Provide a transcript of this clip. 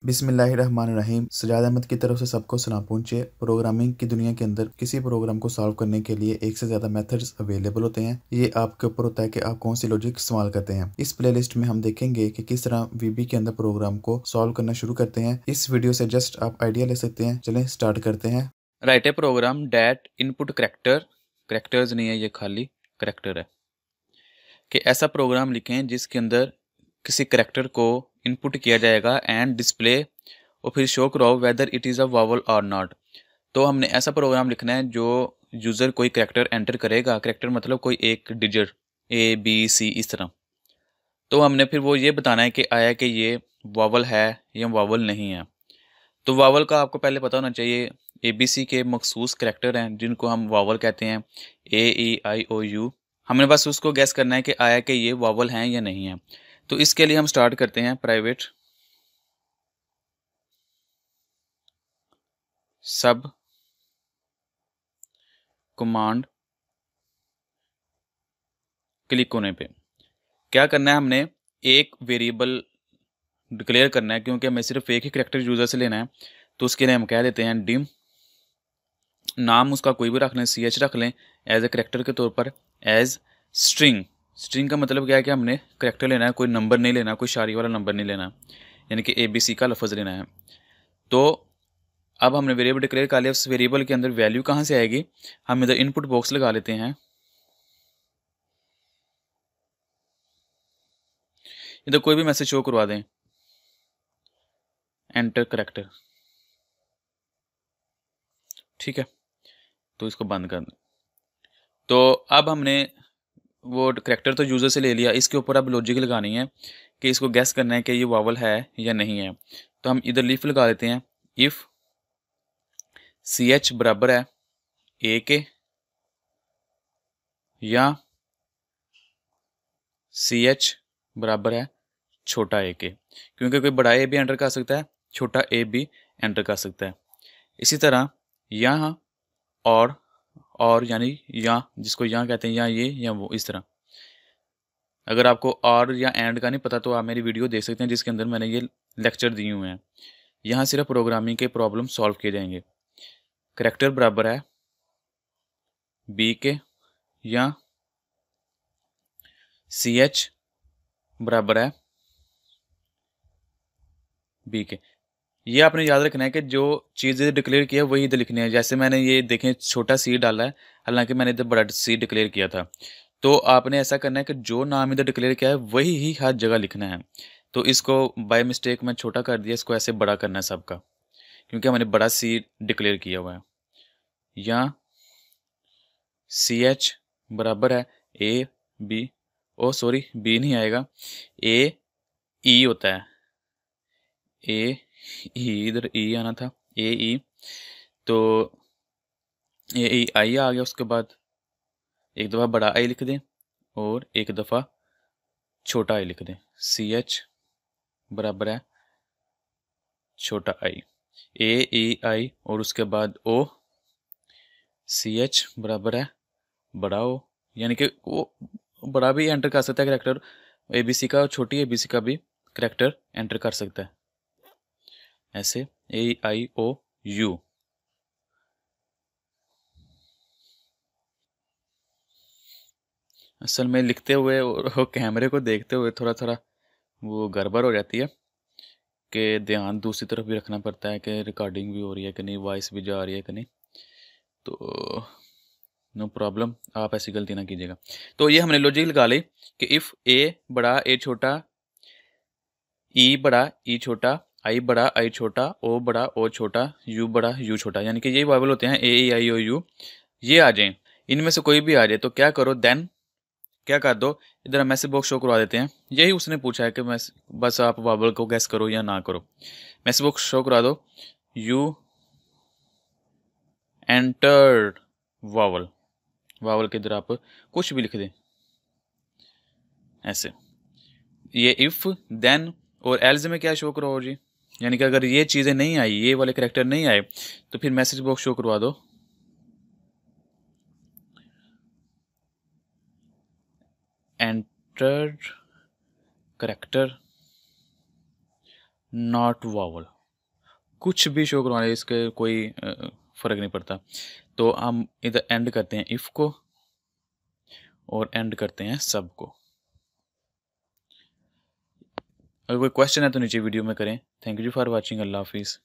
बिस्मिल्लाहिर्रहमानिर्रहीम। सजाद अहमद की तरफ से सबको सलाम पहुंचे। प्रोग्रामिंग की दुनिया के अंदर किसी प्रोग्राम को सॉल्व करने के लिए एक से ज़्यादा मेथड्स अवेलेबल होते हैं। ये आपके ऊपर होता है कि आप कौन सी लॉजिक इस्तेमाल करते हैं। इस प्लेलिस्ट में हम देखेंगे कि किस तरह वीबी के अंदर प्रोग्राम को सॉल्व करना शुरू करते हैं। इस वीडियो से जस्ट आप आइडिया ले सकते हैं। चलें स्टार्ट करते हैं। Write a program that input characters नहीं है, ये खाली करेक्टर है कि ऐसा प्रोग्राम लिखें जिसके अंदर किसी करेक्टर को इनपुट किया जाएगा एंड डिस्प्ले और फिर शो कराओ whether it is a vowel और नॉट। तो हमने ऐसा प्रोग्राम लिखना है जो यूज़र कोई करेक्टर एंटर करेगा, करेक्टर मतलब कोई एक डिजिट A B C इस तरह। तो हमने फिर वो ये बताना है कि आया कि ये वावल है या वावल नहीं है। तो वावल का आपको पहले पता होना चाहिए। ABC के मखसूस करैक्टर हैं जिनको हम वावल कहते हैं, A E I O U। हमने बस उसको गैस करना है कि आया कि ये वावल हैं या नहीं है। तो इसके लिए हम स्टार्ट करते हैं प्राइवेट सब कमांड क्लिक होने पे क्या करना है, हमने एक वेरिएबल डिक्लेयर करना है क्योंकि हमें सिर्फ एक ही करैक्टर यूज़र से लेना है। तो उसके लिए हम कह देते हैं डिम, नाम उसका कोई भी रख लें, CH रख लें एज ए करेक्टर के तौर पर, एज स्ट्रिंग। स्ट्रिंग का मतलब क्या है कि हमने करेक्टर लेना है, कोई नंबर नहीं लेना, कोई शारी वाला नंबर नहीं लेना, यानी कि ABC का लफ्ज़ लेना है। तो अब हमने वेरिएबल डिक्लेयर कर लिया। उस वेरिएबल के अंदर वैल्यू कहाँ से आएगी, हम इधर इनपुट बॉक्स लगा लेते हैं। इधर कोई भी मैसेज शो करवा दें, एंटर करेक्टर, ठीक है। तो इसको बंद कर दें। तो अब हमने वो करेक्टर तो यूज़र से ले लिया, इसके ऊपर अब लॉजिक लगानी है कि इसको गैस करना है कि ये वावल है या नहीं है। तो हम इधर लीफ लगा देते हैं, इफ़ CH बराबर है A के या CH बराबर है छोटा a के, क्योंकि कोई बड़ा A भी एंटर कर सकता है, छोटा a भी एंटर कर सकता है। इसी तरह यहाँ और यानी यहाँ, जिसको यहाँ कहते हैं, या ये या वो, इस तरह। अगर आपको और या एंड का नहीं पता तो आप मेरी वीडियो देख सकते हैं जिसके अंदर मैंने ये लेक्चर दिए हुए हैं। यहाँ सिर्फ प्रोग्रामिंग के प्रॉब्लम सॉल्व किए जाएंगे। करेक्टर बराबर है B के या CH बराबर है B के। ये आपने याद रखना है कि जो चीज़ें डिक्लेयर किया है वही इधर लिखनी है। जैसे मैंने ये देखें छोटा C डाला है, हालांकि मैंने इधर बड़ा C डिक्लेयर किया था। तो आपने ऐसा करना है कि जो नाम इधर डिक्लेयर किया है वही ही हर जगह लिखना है। तो इसको बाय मिस्टेक मैं छोटा कर दिया, इसको ऐसे बड़ा करना है सबका, क्योंकि मैंने बड़ा C डिक्लेयर किया हुआ है। या CH बराबर है A B नहीं आएगा, AE होता है, AE, इधर E आना था, AE। तो AEI आ गया। उसके बाद एक दफ़ा बड़ा आई लिख दें और एक दफ़ा छोटा आई लिख दें। CH बराबर है छोटा आई, AEI, और उसके बाद O, CH बराबर है बड़ा O, यानी कि वो बड़ा भी एंटर कर सकता है करेक्टर ABC का, और छोटी ABC का भी करेक्टर एंटर कर सकता है, ऐसे AEI OU। असल में लिखते हुए और कैमरे को देखते हुए थोड़ा थोड़ा वो गड़बड़ हो जाती है कि ध्यान दूसरी तरफ भी रखना पड़ता है कि रिकॉर्डिंग भी हो रही है कि नहीं, वॉइस भी जा रही है कि नहीं। तो नो प्रॉब्लम, आप ऐसी गलती ना कीजिएगा। तो ये हमने लॉजिक लगा ली कि इफ़ A बड़ा A छोटा, E बड़ा E छोटा, I बड़ा I छोटा, O बड़ा O छोटा, U बड़ा U छोटा, यानी कि यही वावल होते हैं AEI OU। ये आ जाएं, इनमें से कोई भी आ जाए तो क्या करो, देन क्या कर दो, इधर हम मैसेज बॉक्स शो करवा देते हैं। यही उसने पूछा है कि बस आप वावल को गैस करो या ना करो। मैसेज बॉक्स शो करा दो, यू एंटर्ड वावल, वावल के इधर आप कुछ भी लिख दें ऐसे। ये इफ़ देन और एल्स में क्या शो करो जी, यानी कि अगर ये चीज़ें नहीं आई, ये वाले करेक्टर नहीं आए, तो फिर मैसेज बॉक्स शो करवा दो, एंटर्ड करेक्टर नॉट वावल, कुछ भी शो करवा लें, इसके कोई फ़र्क नहीं पड़ता। तो हम इधर एंड करते हैं इफ़ को और एंड करते हैं सब को। अगर कोई क्वेश्चन है तो नीचे वीडियो में करें। Thank you for watching. अल्लाह हाफिज़।